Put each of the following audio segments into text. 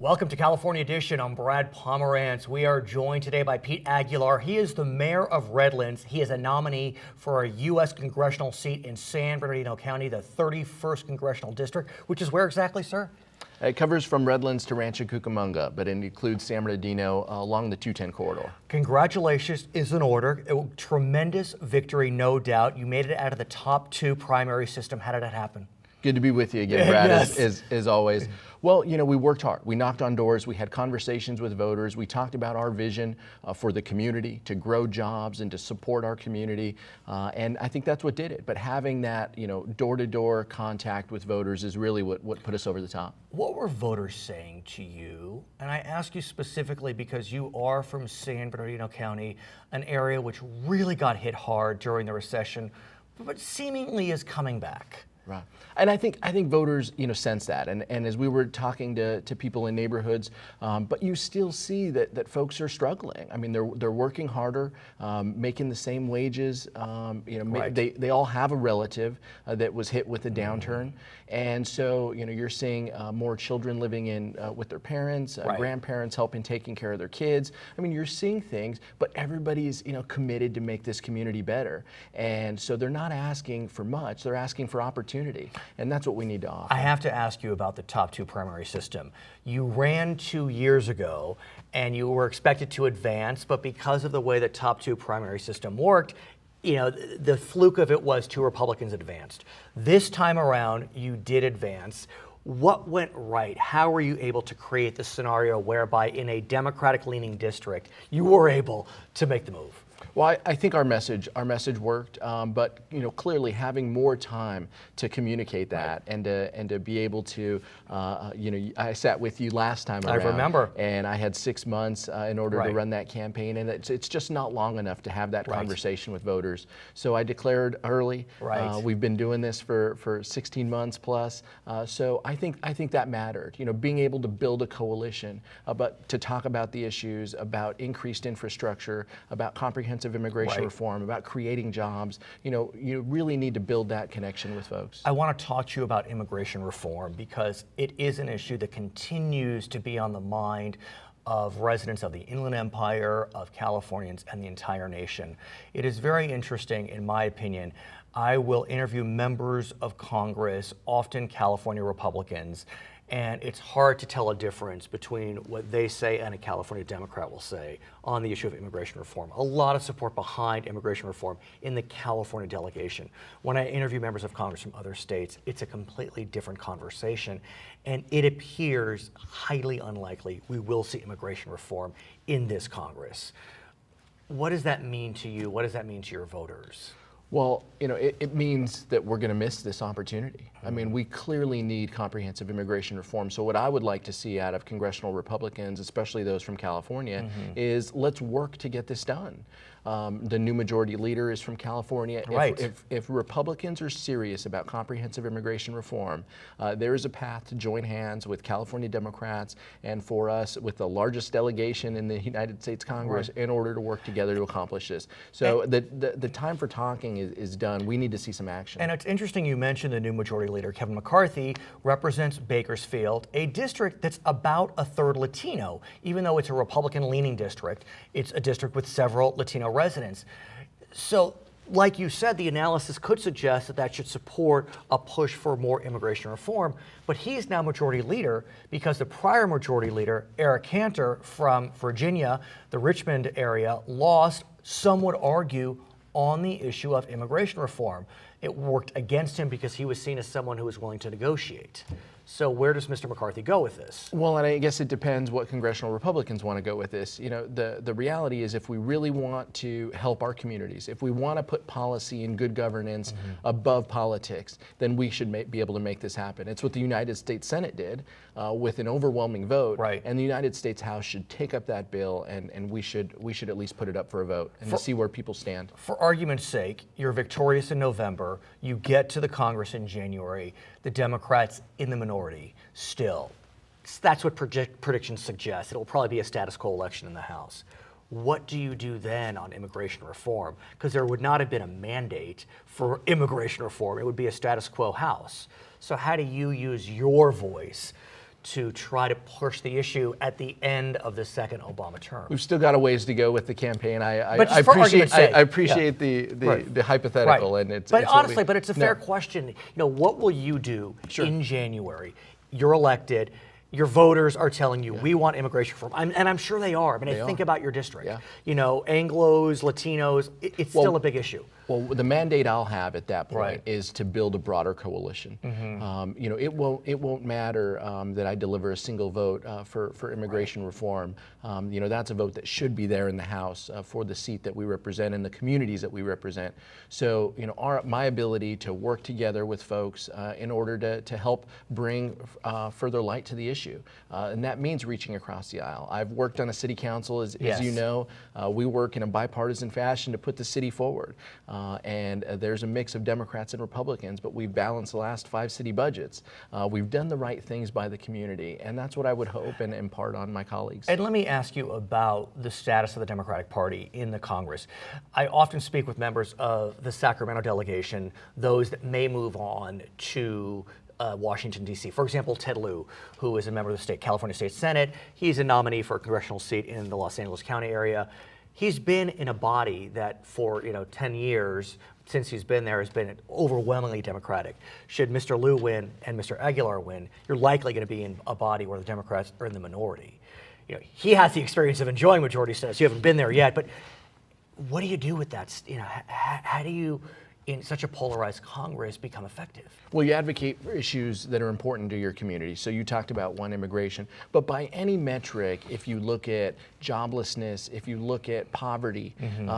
Welcome to California Edition. I'm Brad Pomerance. We are joined today by Pete Aguilar. He is the mayor of Redlands. He is a nominee for a U.S. congressional seat in San Bernardino County, the 31st Congressional District, which is where exactly, sir? It covers from Redlands to Rancho Cucamonga, but it includes San Bernardino along the 210 corridor. Congratulations is in order. Tremendous victory, no doubt. You made it out of the top two primary system. How did that happen? Good to be with you again, Brad, Yes. as always. Well, you know, we worked hard. We knocked on doors. We had conversations with voters. We talked about our vision for the community, to grow jobs and to support our community. And I think that's what did it. But having that, you know, door-to-door contact with voters is really what put us over the top. What were voters saying to you? And I ask you specifically because you are from San Bernardino County, an area which really got hit hard during the recession, but seemingly is coming back. Right. And I think voters, you know, sense that. And as we were talking to people in neighborhoods, but you still see that folks are struggling. I mean, they're working harder, making the same wages. You know, Right. they all have a relative that was hit with a downturn. And so, you know, you're seeing more children living in with their parents, Right. grandparents helping taking care of their kids. I mean, you're seeing things, but everybody's, you know, committed to make this community better. And so they're not asking for much, they're asking for opportunity. And that's what we need to offer. I have to ask you about the top two primary system. You ran 2 years ago and you were expected to advance, but because of the way the top two primary system worked, you know, the fluke of it was two Republicans advanced. This time around, you did advance. What went right? How were you able to create the scenario whereby in a Democratic-leaning district, you were able to make the move? Well, I think our message worked, but you know, clearly having more time to communicate that and to be able to, you know, I sat with you last time around. I remember. And I had 6 months in order to run that campaign, and it's just not long enough to have that conversation with voters. So I declared early. We've been doing this for 16 months plus. So I think that mattered. You know, being able to build a coalition, but to talk about the issues, about increased infrastructure, about comprehensive immigration reform, about creating jobs. You know, you really need to build that connection with folks. I want to talk to you about immigration reform because it is an issue that continues to be on the mind of residents of the Inland Empire, of Californians, and the entire nation. It is very interesting, in my opinion. I will interview members of Congress, often California Republicans, and it's hard to tell a difference between what they say and a California Democrat will say on the issue of immigration reform. A lot of support behind immigration reform in the California delegation. When I interview members of Congress from other states, it's a completely different conversation, and it appears highly unlikely we will see immigration reform in this Congress. What does that mean to you? What does that mean to your voters? Well, you know, it means that we're going to miss this opportunity. I mean, we clearly need comprehensive immigration reform. So what I would like to see out of congressional Republicans, especially those from California, is let's work to get this done. The new majority leader is from California. If Republicans are serious about comprehensive immigration reform, there is a path to join hands with California Democrats and for us with the largest delegation in the United States Congress in order to work together to accomplish this. So the time for talking is done. We need to see some action. And it's interesting you mentioned the new majority leader, Kevin McCarthy, represents Bakersfield, a district that's about a third Latino. Even though it's a Republican-leaning district, it's a district with several Latino residents. So, like you said, the analysis could suggest that should support a push for more immigration reform, but he's now majority leader because the prior majority leader, Eric Cantor from Virginia, the Richmond area, lost, some would argue, on the issue of immigration reform. It worked against him because he was seen as someone who was willing to negotiate. So where does Mr. McCarthy go with this? Well, and I guess it depends what congressional Republicans want to go with this. You know, the reality is if we really want to help our communities, if we want to put policy and good governance above politics, then we should be able to make this happen. It's what the United States Senate did with an overwhelming vote. And the United States House should take up that bill and we should at least put it up for a vote and to see where people stand. For argument's sake, you're victorious in November, you get to the Congress in January, the Democrats in the minority still. That's what predictions suggest. It'll probably be a status quo election in the House. What do you do then on immigration reform? Because there would not have been a mandate for immigration reform. It would be a status quo House. So how do you use your voice to try to push the issue at the end of the second Obama term. We've still got a ways to go with the campaign. I But just for argument's sake, appreciate yeah. the hypothetical, Right. and it's. But it's what honestly, but it's a fair question. What will you do in January? You're elected. Your voters are telling you, we want immigration reform. And I'm sure they are. I mean, think about your district. Yeah. Anglos, Latinos, it's still a big issue. Well, the mandate I'll have at that point Right. is to build a broader coalition. It won't matter that I deliver a single vote for immigration reform. That's a vote that should be there in the House for the seat that we represent and the communities that we represent. So, my ability to work together with folks in order to help bring further light to the issue, and that means reaching across the aisle. I've worked on a city council, as you know. We work in a bipartisan fashion to put the city forward. And there's a mix of Democrats and Republicans, but we've balanced the last 5 city budgets. We've done the right things by the community, and that's what I would hope and impart on my colleagues. And let me ask you about the status of the Democratic Party in the Congress. I often speak with members of the Sacramento delegation, those that may move on to Washington, D.C. For example, Ted Lieu, who is a member of the California State Senate. He's a nominee for a congressional seat in the Los Angeles County area. He's been in a body that for 10 years, since he's been there, has been overwhelmingly Democratic. Should Mr. Lieu win and Mr. Aguilar win, you're likely going to be in a body where the Democrats are in the minority. He has the experience of enjoying majority status. You haven't been there yet, but what do you do with that? How do you, in such a polarized Congress, become effective? Well, you advocate for issues that are important to your community. So you talked about immigration, but by any metric, if you look at joblessness, if you look at poverty,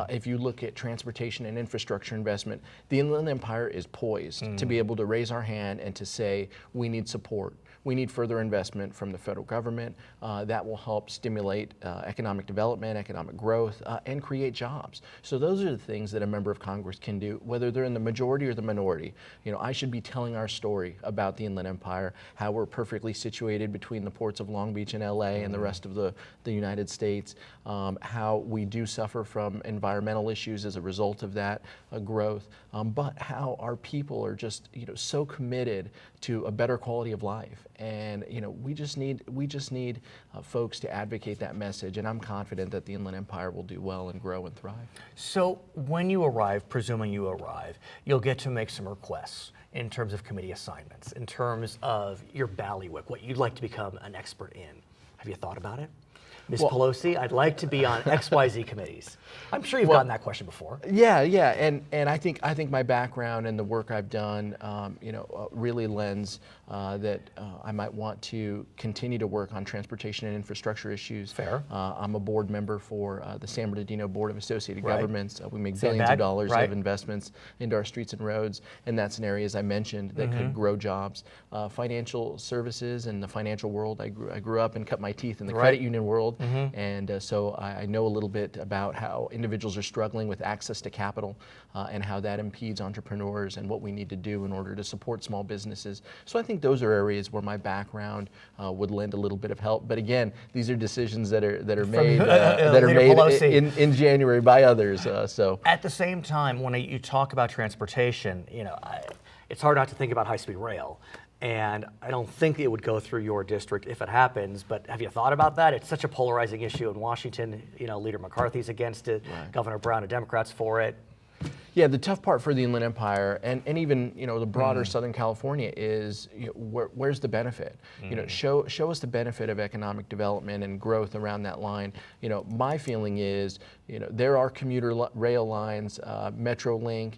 if you look at transportation and infrastructure investment, the Inland Empire is poised to be able to raise our hand and to say, we need support. We need further investment from the federal government that will help stimulate economic development, economic growth, and create jobs. So those are the things that a member of Congress can do, whether they're in the majority or the minority. I should be telling our story about the Inland Empire, how we're perfectly situated between the ports of Long Beach and LA and the rest of the United States, how we do suffer from environmental issues as a result of that growth, but how our people are just so committed to a better quality of life. And we just need folks to advocate that message, and I'm confident that the Inland Empire will do well and grow and thrive. So when you arrive, presuming you arrive, you'll get to make some requests in terms of committee assignments, in terms of your bailiwick, what you'd like to become an expert in. Have you thought about it? Ms. Pelosi, I'd like to be on XYZ committees. I'm sure you've gotten that question before. Yeah, and I think my background and the work I've done, really lends that I might want to continue to work on transportation and infrastructure issues. Fair. I'm a board member for the San Bernardino Board of Associated Governments. We make Sandbag, billions of dollars right. of investments into our streets and roads, and that's an area, as I mentioned, that could grow jobs. Financial services and the financial world. I grew up and cut my teeth in the credit union world. And so I know a little bit about how individuals are struggling with access to capital and how that impedes entrepreneurs and what we need to do in order to support small businesses. So I think those are areas where my background would lend a little bit of help. But again, these are decisions that are made in January by others. So at the same time, when you talk about transportation, it's hard not to think about high-speed rail. And I don't think it would go through your district if it happens, but have you thought about that? It's such a polarizing issue in Washington. Leader McCarthy's against it, right. Governor Brown and Democrats for it. Yeah, the tough part for the Inland Empire and even the broader Southern California is where's the benefit? Show us the benefit of economic development and growth around that line. My feeling is there are commuter rail lines, MetroLink.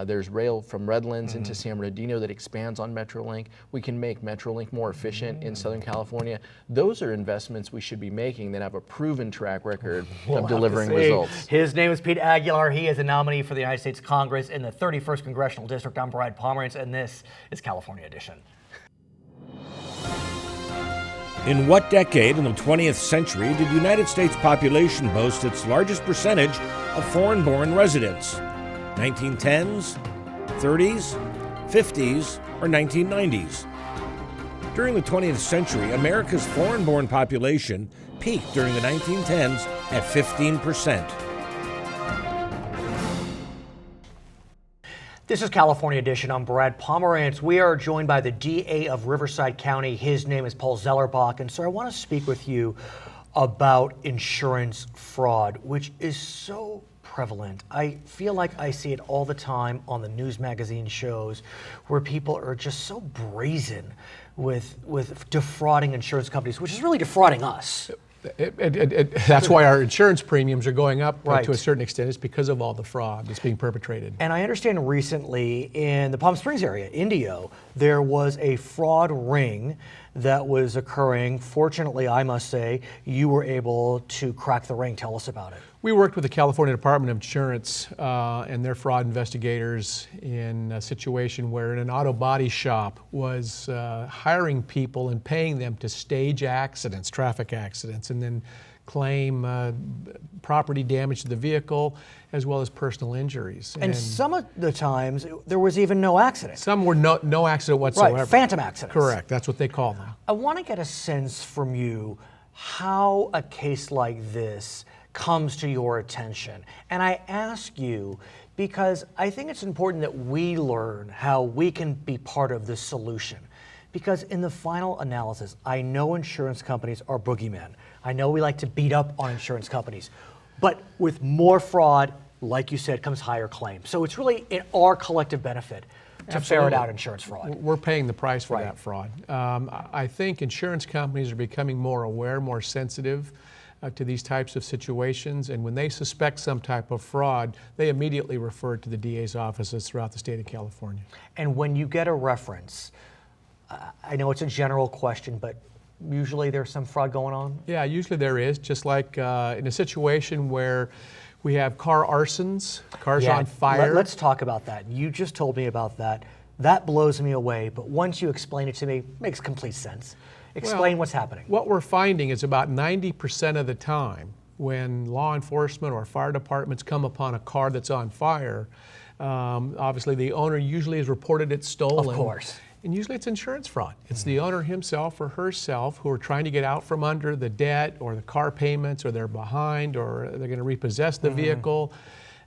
There's rail from Redlands into San Bernardino that expands on MetroLink. We can make MetroLink more efficient in Southern California. Those are investments we should be making that have a proven track record of delivering results. His name is Pete Aguilar. He is a nominee for the United States Congress in the 31st Congressional District. I'm Pomerance, and this is California Edition. In what decade in the 20th century did the United States population boast its largest percentage of foreign-born residents? 1910s, 30s, 50s, or 1990s? During the 20th century, America's foreign-born population peaked during the 1910s at 15%. This is California Edition. I'm Brad Pomerance. We are joined by the DA of Riverside County. His name is Paul Zellerbach. And sir, I want to speak with you about insurance fraud, which is so prevalent. I feel like I see it all the time on the news magazine shows where people are just so brazen with defrauding insurance companies, which is really defrauding us. That's why our insurance premiums are going up Right. to a certain extent. It's because of all the fraud that's being perpetrated. And I understand recently in the Palm Springs area, Indio, there was a fraud ring that was occurring. Fortunately, I must say, you were able to crack the ring. Tell us about it. We worked with the California Department of Insurance and their fraud investigators in a situation where an auto body shop was hiring people and paying them to stage accidents, traffic accidents, and then claim property damage to the vehicle as well as personal injuries. And some of the times, there was even no accident. some were no accident whatsoever. Right, phantom accidents. Correct, that's what they call them. I want to get a sense from you how a case like this comes to your attention. And I ask you because I think it's important that we learn how we can be part of this solution. Because in the final analysis, I know insurance companies are boogeymen. I know we like to beat up on insurance companies. But with more fraud, like you said, comes higher claims. So it's really in our collective benefit to ferret Absolutely. out insurance fraud. We're paying the price for Right. that fraud. I think insurance companies are becoming more aware, more sensitive to these types of situations, and when they suspect some type of fraud, they immediately refer to the DA's offices throughout the state of California. And when you get a reference, I know it's a general question, but usually there's some fraud going on? Yeah, usually there is, just like in a situation where we have car arsons, cars on fire. Let's talk about that. You just told me about that. That blows me away, but once you explain it to me, it makes complete sense. Explain Well, what's happening. What we're finding is about 90% of the time when law enforcement or fire departments come upon a car that's on fire, obviously the owner usually has reported it stolen. Of course. And usually it's insurance fraud. It's the owner himself or herself who are trying to get out from under the debt or the car payments, or they're behind, or they're going to repossess the vehicle.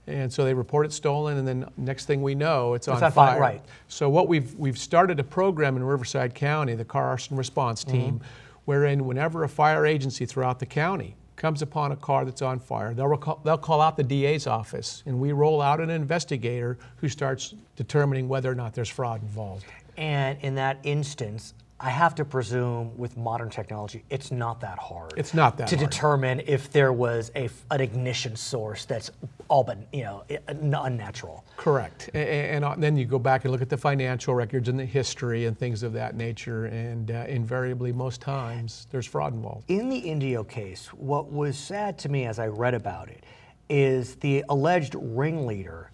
And so they report it stolen, and then next thing we know, it's on fire. Right. So what we've started a program in Riverside County, the Car Arson Response Team, wherein whenever a fire agency throughout the county comes upon a car that's on fire, they'll call out the DA's office, and we roll out an investigator who starts determining whether or not there's fraud involved. And in that instance, I have to presume with modern technology, it's not that hard. It's not that to hard. determine if there was an ignition source that's all but unnatural. Correct. And then you go back and look at the financial records and the history and things of that nature, and invariably, most times, there's fraud involved. In the Indio case, what was sad to me as I read about it is the alleged ringleader.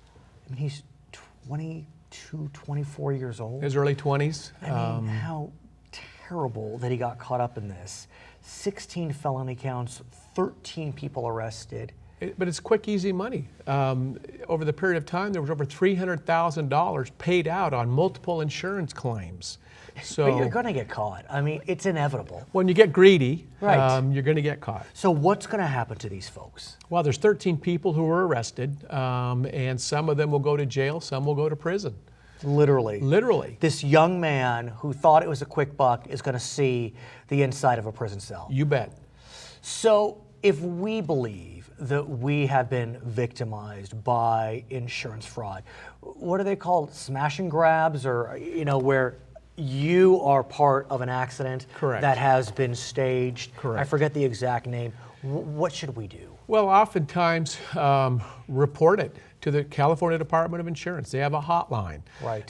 I mean, he's 22, 24 years old. His early 20s. I mean, how terrible that he got caught up in this. 16 felony counts, 13 people arrested. But it's quick, easy money. Over the period of time, there was over $300,000 paid out on multiple insurance claims. So But you're going to get caught. I mean, it's inevitable. when you get greedy, Right. you're going to get caught. So what's going to happen to these folks? Well, there's 13 people who were arrested, and some of them will go to jail, some will go to prison. Literally. Literally. This young man who thought it was a quick buck is going to see the inside of a prison cell. You bet. So if we believe that we have been victimized by insurance fraud, what are they called? Smash and grabs, or where you are part of an accident Correct. that has been staged. Correct. I forget the exact name. What should we do? Well, oftentimes report it to the California Department of Insurance. They have a hotline. Right.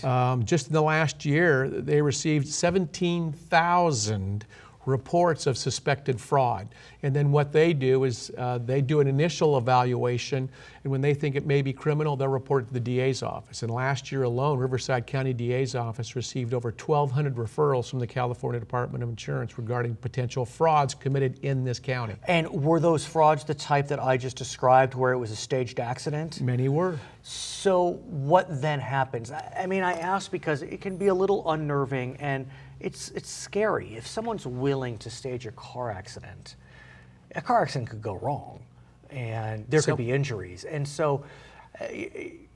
Just in the last year, they received 17,000 reports of suspected fraud. And then what they do is they do an initial evaluation, and when they think it may be criminal, they'll report it to the DA's office. And last year alone, Riverside County DA's office received over 1,200 referrals from the California Department of Insurance regarding potential frauds committed in this county. And were those frauds the type that I just described, where it was a staged accident? Many were. So what then happens? I mean, I ask because it can be a little unnerving, and it's scary. If someone's willing to stage a car accident could go wrong, and there could be injuries. And so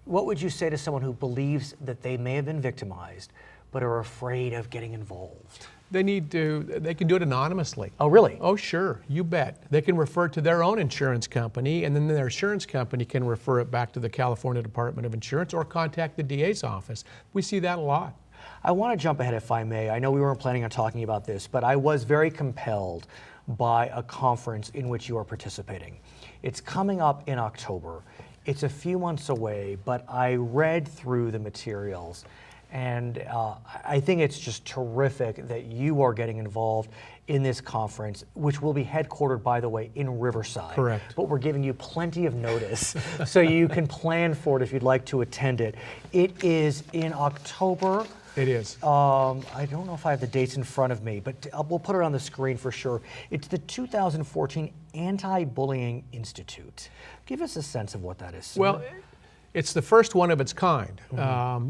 what would you say to someone who believes that they may have been victimized but are afraid of getting involved? They can do it anonymously. Oh, really? Oh, sure, you bet. They can refer to their own insurance company, and then their insurance company can refer it back to the California Department of Insurance or contact the DA's office. We see that a lot. I want to jump ahead if I may. I know we weren't planning on talking about this, but I was very compelled by a conference in which you are participating. It's coming up in October. It's a few months away, but I read through the materials, and I think it's just terrific that you are getting involved in this conference, which will be headquartered, by the way, in Riverside. Correct. But we're giving you plenty of notice so you can plan for it if you'd like to attend it. It is in October. It is. I don't know if I have the dates in front of me, but we'll put it on the screen for sure. It's the 2014 Anti-Bullying Institute. Give us a sense of what that is, sir. Well, it's the first one of its kind,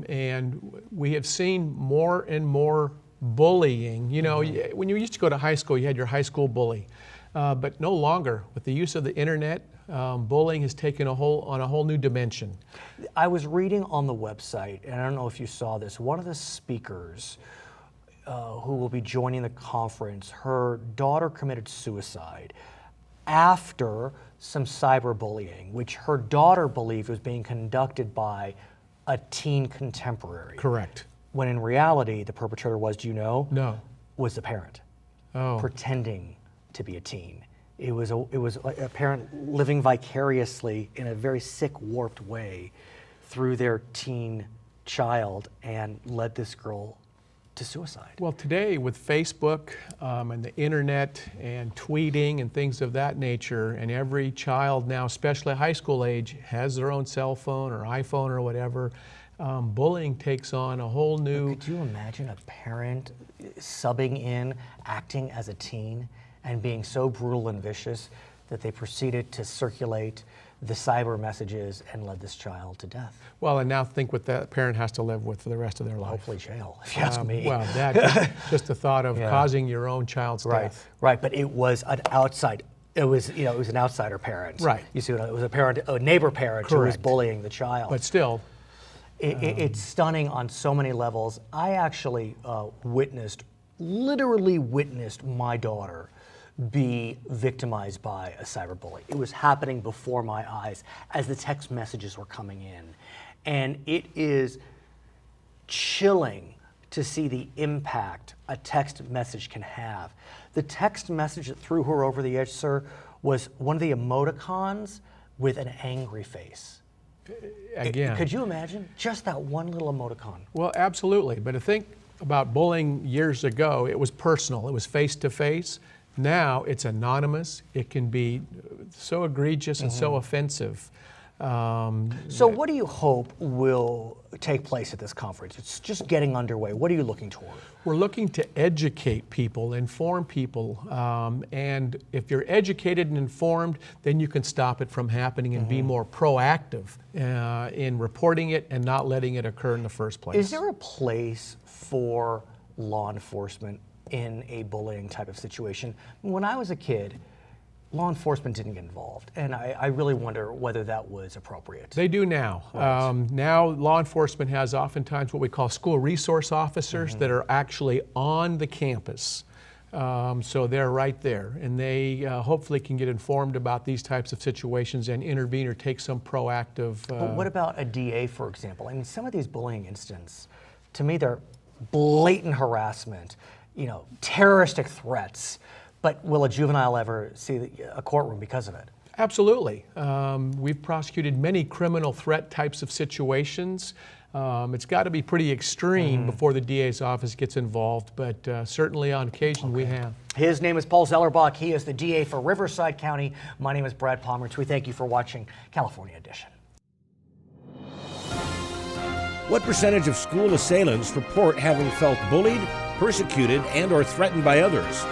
and we have seen more and more bullying. You know, when you used to go to high school, you had your high school bully, but no longer. With the use of the internet, bullying has taken on a whole new dimension. I was reading on the website, and I don't know if you saw this, one of the speakers who will be joining the conference, her daughter committed suicide after some cyberbullying, which her daughter believed was being conducted by a teen contemporary. Correct. When in reality, the perpetrator was, do you know? No. Was the parent. Oh. Pretending to be a teen. It was a parent living vicariously in a very sick, warped way through their teen child and led this girl to suicide. Well, today with Facebook and the internet and tweeting and things of that nature, and every child now, especially high school age, has their own cell phone or iPhone or whatever, bullying takes on a whole new... Could you imagine a parent subbing in, acting as a teen, and being so brutal and vicious that they proceeded to circulate the cyber messages and led this child to death? Well, and now think what that parent has to live with for the rest of their life. Hopefully jail, if you ask me. Well, that just the thought of causing your own child's death. Right, but it was an outside. It was an outsider parent. Right. You see, it was a neighbor parent who was Correct. bullying the child. But still, it's stunning on so many levels. I actually literally witnessed my daughter be victimized by a cyberbully. It was happening before my eyes as the text messages were coming in. And it is chilling to see the impact a text message can have. The text message that threw her over the edge, sir, was one of the emoticons with an angry face. again. Could you imagine just that one little emoticon? Well, absolutely. But to think about bullying years ago, it was personal. It was face to face. Now it's anonymous. It can be so egregious and so offensive. So what do you hope will take place at this conference? It's just getting underway. What are you looking toward? We're looking to educate people, inform people, and if you're educated and informed, then you can stop it from happening and be more proactive in reporting it and not letting it occur in the first place. Is there a place for law enforcement in a bullying type of situation? When I was a kid, law enforcement didn't get involved, and I really wonder whether that was appropriate. They do now. Right. Now law enforcement has oftentimes what we call school resource officers that are actually on the campus. So they're right there, and they hopefully can get informed about these types of situations and intervene or take some proactive... But what about a DA, for example? I mean, some of these bullying incidents, to me, they're blatant harassment, terroristic threats. But will a juvenile ever see a courtroom because of it? Absolutely. We've prosecuted many criminal threat types of situations. It's got to be pretty extreme before the DA's office gets involved, but certainly on occasion we have. His name is Paul Zellerbach. He is the DA for Riverside County. My name is Brad Pomerance. We thank you for watching California Edition. What percentage of school assailants report having felt bullied, persecuted, and or threatened by others?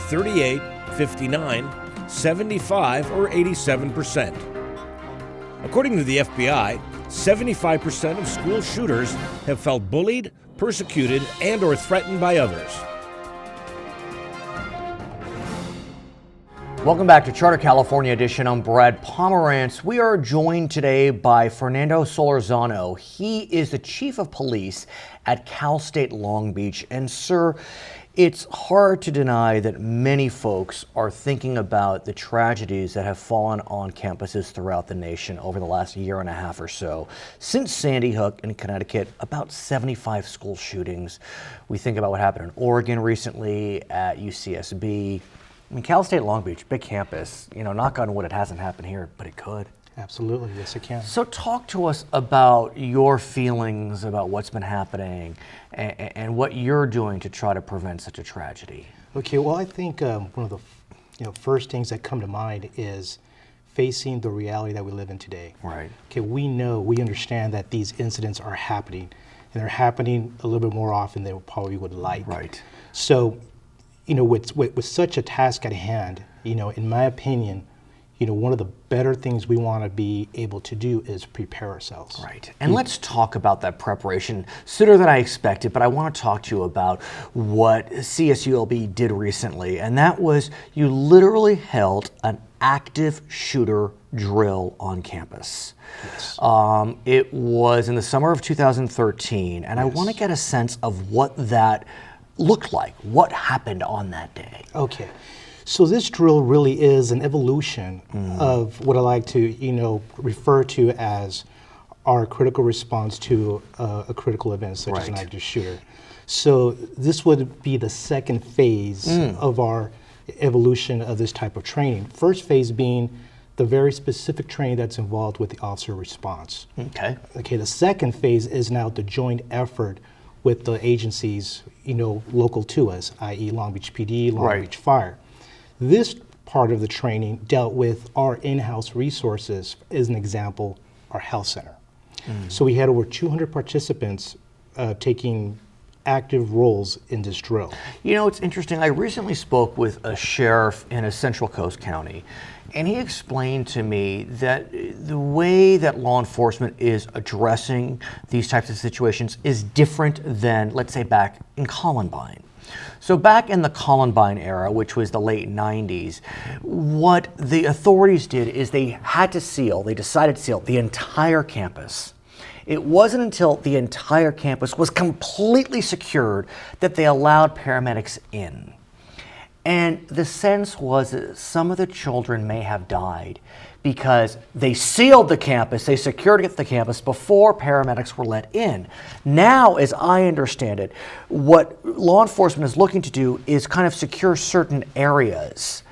38, 59, 75, or 87%. According to the FBI, 75% of school shooters have felt bullied, persecuted, and or threatened by others. Welcome back to Charter California Edition. I'm Brad Pomerance. We are joined today by Fernando Solorzano. He is the Chief of Police at Cal State Long Beach. And sir, it's hard to deny that many folks are thinking about the tragedies that have fallen on campuses throughout the nation over the last year and a half or so. Since Sandy Hook in Connecticut, about 75 school shootings. We think about what happened in Oregon recently at UCSB. I mean, Cal State Long Beach, big campus, knock on wood, it hasn't happened here, but it could. Absolutely, yes it can. So talk to us about your feelings about what's been happening and what you're doing to try to prevent such a tragedy. Okay, well I think one of the first things that come to mind is facing the reality that we live in today. Right. Okay, we understand that these incidents are happening, and they're happening a little bit more often than we probably would like. Right. So, with such a task at hand, in my opinion, one of the better things we want to be able to do is prepare ourselves. Right. And let's talk about that preparation sooner than I expected, but I want to talk to you about what CSULB did recently, and that was you literally held an active shooter drill on campus. Yes. It was in the summer of 2013, and I want to get a sense of what that looked like. What happened on that day? Okay. So this drill really is an evolution of what I like to, refer to as our critical response to a critical event such as an active shooter. So this would be the second phase of our evolution of this type of training. First phase being the very specific training that's involved with the officer response. Okay. Okay, the second phase is now the joint effort with the agencies, local to us, i.e. Long Beach PD, Long Beach Fire. This part of the training dealt with our in-house resources, as an example, our health center. So we had over 200 participants taking active roles in this drill. It's interesting. I recently spoke with a sheriff in a Central Coast county, and he explained to me that the way that law enforcement is addressing these types of situations is different than, let's say, back in Columbine. So back in the Columbine era, which was the late 90s, what the authorities did is they decided to seal the entire campus. It wasn't until the entire campus was completely secured that they allowed paramedics in. And the sense was that some of the children may have died because they sealed the campus, they secured the campus before paramedics were let in. Now, as I understand it, what law enforcement is looking to do is kind of secure certain areas.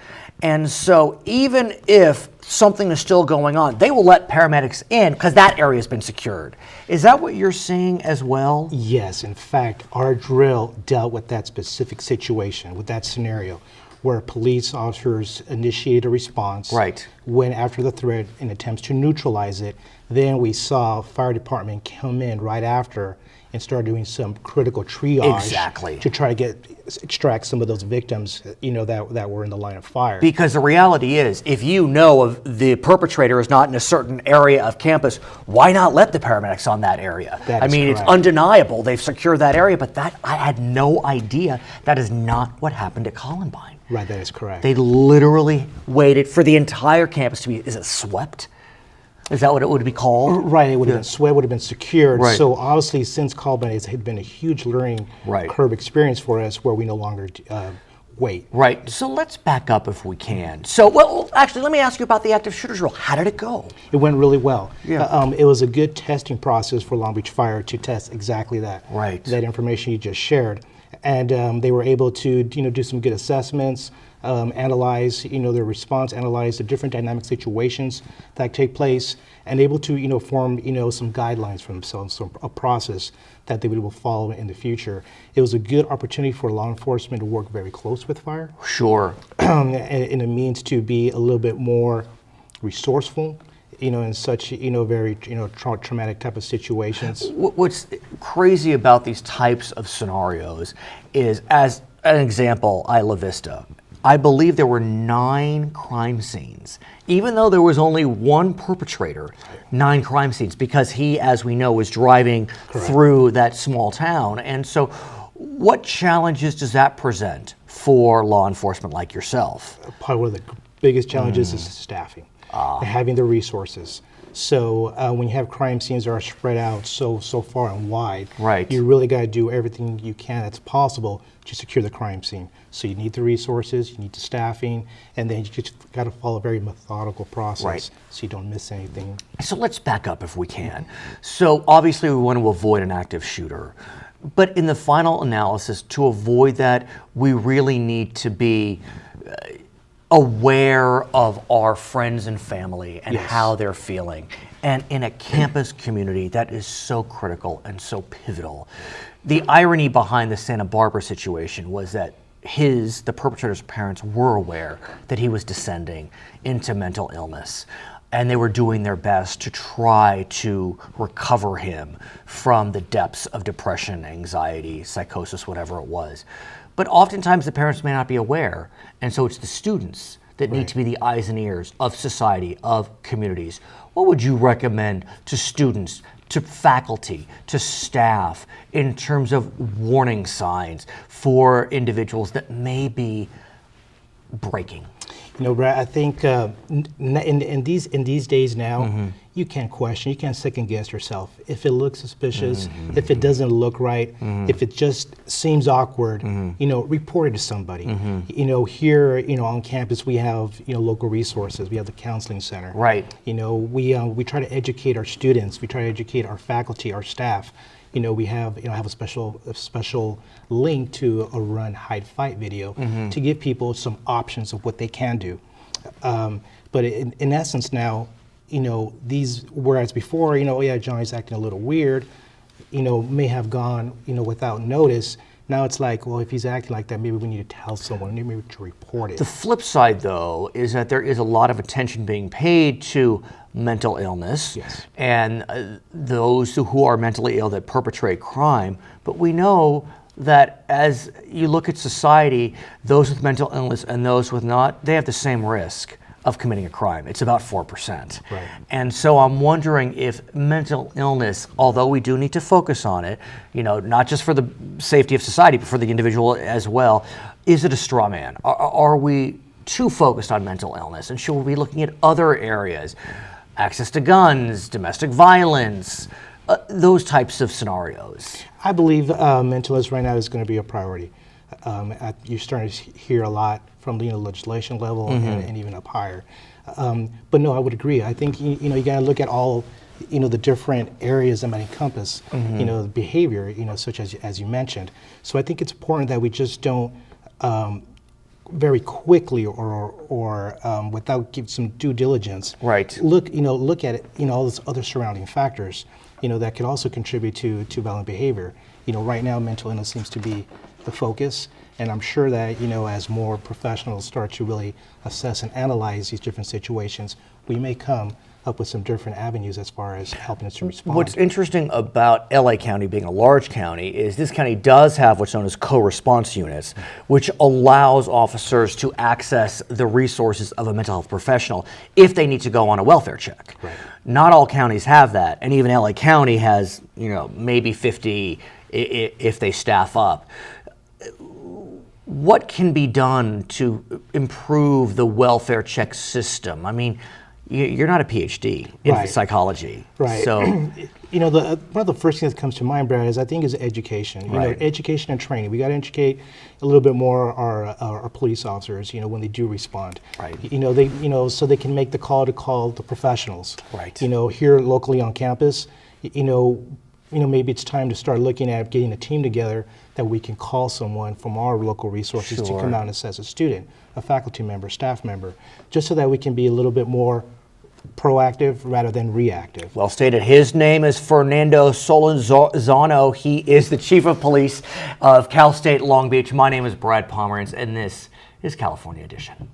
And so even if something is still going on, they will let paramedics in because that area has been secured. Is that what you're seeing as well? Yes, in fact, our drill dealt with that specific situation, with that scenario, where police officers initiated a response, went after the threat in attempts to neutralize it. Then we saw fire department come in right after and start doing some critical triage to try to extract some of those victims, that were in the line of fire. Because the reality is, if you know of the perpetrator is not in a certain area of campus, why not let the paramedics on that area? That is correct. It's undeniable they've secured that area, but I had no idea that is not what happened at Columbine. Right, that is correct. They literally waited for the entire campus to be, is it swept? Is that what it would be called? Right, it would have been swept, would have been secured. So obviously, since Columbine, it had been a huge learning curve experience for us where we no longer wait. Right, so let's back up if we can. So, actually, let me ask you about the active shooter drill. How did it go? It went really well. It was a good testing process for Long Beach Fire to test exactly that. That information you just shared. And they were able to, do some good assessments, analyze, their response, analyze the different dynamic situations that take place, and able to, form, some guidelines for themselves, so a process that they will follow in the future. It was a good opportunity for law enforcement to work very close with fire. Sure. And a means to be a little bit more resourceful, in such, very, traumatic type of situations. What's crazy about these types of scenarios is, as an example, Isla Vista, I believe there were 9 crime scenes, even though there was only one perpetrator, 9 crime scenes, because he, as we know, was driving through that small town. And so what challenges does that present for law enforcement like yourself? Probably one of the biggest challenges is staffing, and having the resources. So when you have crime scenes that are spread out so far and wide, you really got to do everything you can that's possible to secure the crime scene. So you need the resources, you need the staffing, and then you just got to follow a very methodical process so you don't miss anything. So let's back up if we can. So obviously we want to avoid an active shooter, but in the final analysis, to avoid that, we really need to be aware of our friends and family and how they're feeling. And in a campus community, that is so critical and so pivotal. The irony behind the Santa Barbara situation was that the perpetrator's parents were aware that he was descending into mental illness, and they were doing their best to try to recover him from the depths of depression, anxiety, psychosis, whatever it was. But oftentimes the parents may not be aware, and so it's the students that need to be the eyes and ears of society, of communities. What would you recommend to students, to faculty, to staff in terms of warning signs for individuals that may be breaking? You know, Brad, I think in these days now, you can't question, you can't second guess yourself. If it looks suspicious, if it doesn't look right, if it just seems awkward, you know, report it to somebody. You know, here, you know, on campus we have, you know, local resources. We have the counseling center. You know, we try to educate our students. We try to educate our faculty, our staff. You know, we have a special link to a run, hide, fight video to give people some options of what they can do. But in essence now, you know, whereas before, you know, oh yeah, Johnny's acting a little weird, you know, may have gone, you know, without notice. Now it's like, well, if he's acting like that, maybe we need to tell someone, maybe to report it. The flip side, though, is that there is a lot of attention being paid to mental illness and those who are mentally ill that perpetrate crime. But we know that as you look at society, those with mental illness and those with not, they have the same risk of committing a crime. It's about 4%. And so I'm wondering if mental illness, although we do need to focus on it, you know, not just for the safety of society, but for the individual as well, is it a straw man? Are we too focused on mental illness? And should we be looking at other areas? Access to guns, domestic violence, those types of scenarios. I believe mental illness right now is going to be a priority. You're starting to hear a lot from the legislation level and even up higher. But no, I would agree. I think you got to look at all the different areas that might encompass the behavior such as you mentioned. So I think it's important that we just don't very quickly or without give some due diligence look at it all those other surrounding factors that could also contribute to violent behavior. Right now mental illness seems to be the focus, and I'm sure that as more professionals start to really assess and analyze these different situations, we may come up with some different avenues as far as helping us to respond. What's interesting about LA County being a large county is this county does have what's known as co-response units, which allows officers to access the resources of a mental health professional if they need to go on a welfare check. Not all counties have that, and even LA County has maybe 50 if they staff up. What can be done to improve the welfare check system? I mean, you're not a PhD in psychology. So, one of the first things that comes to mind, Brad, is education. Education and training. We got to educate a little bit more our police officers. When they do respond. So they can make the call to call the professionals. Here locally on campus. Maybe it's time to start looking at getting a team together that we can call someone from our local resources to come out and assess a student, a faculty member, staff member, just so that we can be a little bit more proactive rather than reactive. Well stated. His name is Fernando Solorzano. He is the Chief of Police of Cal State Long Beach. My name is Brad Pomerance, and this is California Edition.